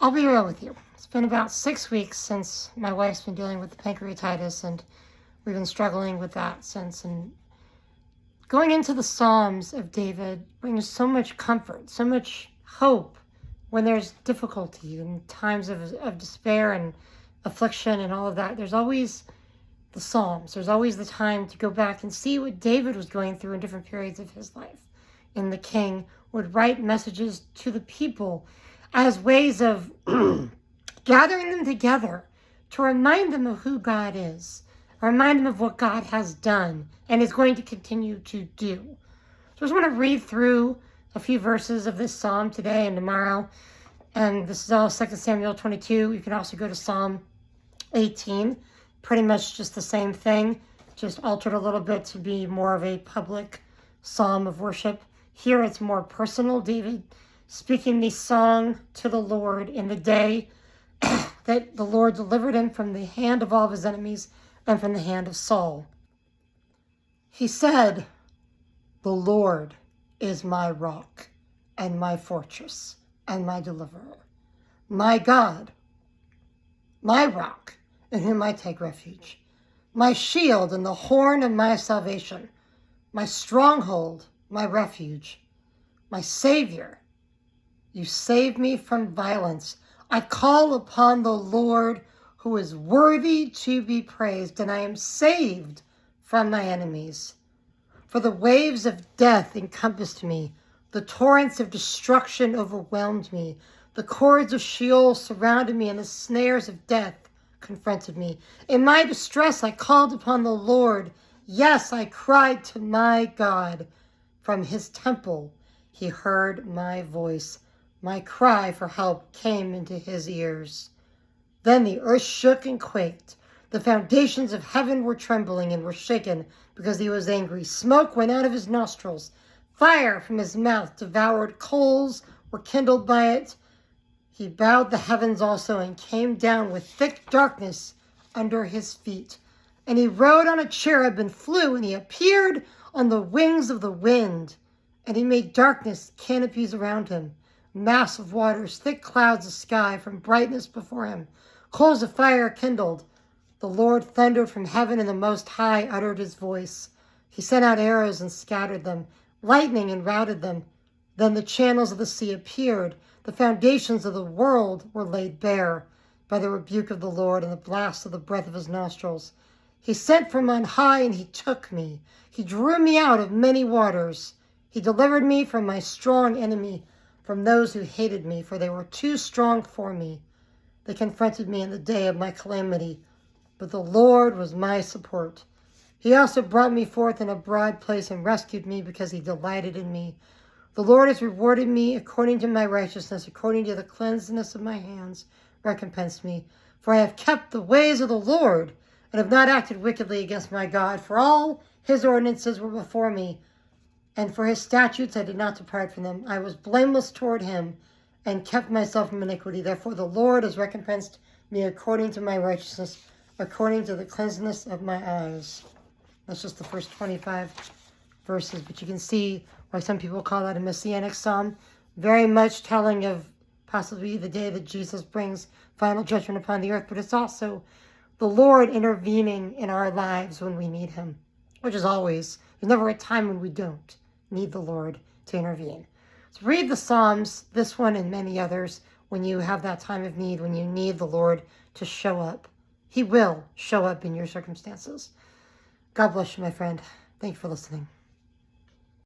I'll be real with you. It's been about 6 weeks since my wife's been dealing with pancreatitis, and we've been struggling with that since. And going into the Psalms of David brings so much comfort, so much hope when there's difficulty and times of despair and affliction and all of that. There's always the Psalms. There's always the time to go back and see what David was going through in different periods of his life. And the king would write messages to the people as ways of gathering them together to remind them of who God is, remind them of what God has done and is going to continue to do. So I just want to read through a few verses of this psalm today and tomorrow. And this is all 2 Samuel 22. You can also go to Psalm 18. Pretty much just the same thing, just altered a little bit to be more of a public psalm of worship. Here it's more personal. David speaking the song to the Lord in the day that the Lord delivered him from the hand of all of his enemies and from the hand of Saul. He said, "The Lord is my rock and my fortress and my deliverer, my God, my rock in whom I take refuge, my shield and the horn of my salvation, my stronghold, my refuge, my Savior. You save me from violence. I call upon the Lord who is worthy to be praised, and I am saved from my enemies. For the waves of death encompassed me. The torrents of destruction overwhelmed me. The cords of Sheol surrounded me, and the snares of death confronted me. In my distress, I called upon the Lord. Yes, I cried to my God. From his temple, he heard my voice. My cry for help came into his ears. Then the earth shook and quaked. The foundations of heaven were trembling and were shaken because he was angry. Smoke went out of his nostrils. Fire from his mouth devoured. Coals were kindled by it. He bowed the heavens also and came down with thick darkness under his feet. And he rode on a cherub and flew, and he appeared on the wings of the wind. And he made darkness canopies around him. Mass of waters, thick clouds of sky from brightness before him. Coals of fire kindled. The Lord thundered from heaven, and the Most High uttered his voice. He sent out arrows and scattered them, lightning and routed them. Then the channels of the sea appeared. The foundations of the world were laid bare by the rebuke of the Lord and the blast of the breath of his nostrils. He sent from on high, and he took me. He drew me out of many waters. He delivered me from my strong enemy, from those who hated me, for they were too strong for me. They confronted me in the day of my calamity, but the Lord was my support. He also brought me forth in a broad place and rescued me because he delighted in me. The Lord has rewarded me according to my righteousness, according to the cleanliness of my hands, recompensed me. For I have kept the ways of the Lord and have not acted wickedly against my God. For all his ordinances were before me, and for his statutes I did not depart from them. I was blameless toward him and kept myself from iniquity. Therefore the Lord has recompensed me according to my righteousness, according to the cleanliness of my eyes. That's just the first 25 verses, but you can see why some people call that a messianic psalm, very much telling of possibly the day that Jesus brings final judgment upon the earth, but it's also the Lord intervening in our lives when we need him, which is always. There's never a time when we don't need the Lord to intervene. So read the Psalms, this one and many others, when you have that time of need, when you need the Lord to show up. He will show up in your circumstances. God bless you, my friend. Thank you for listening.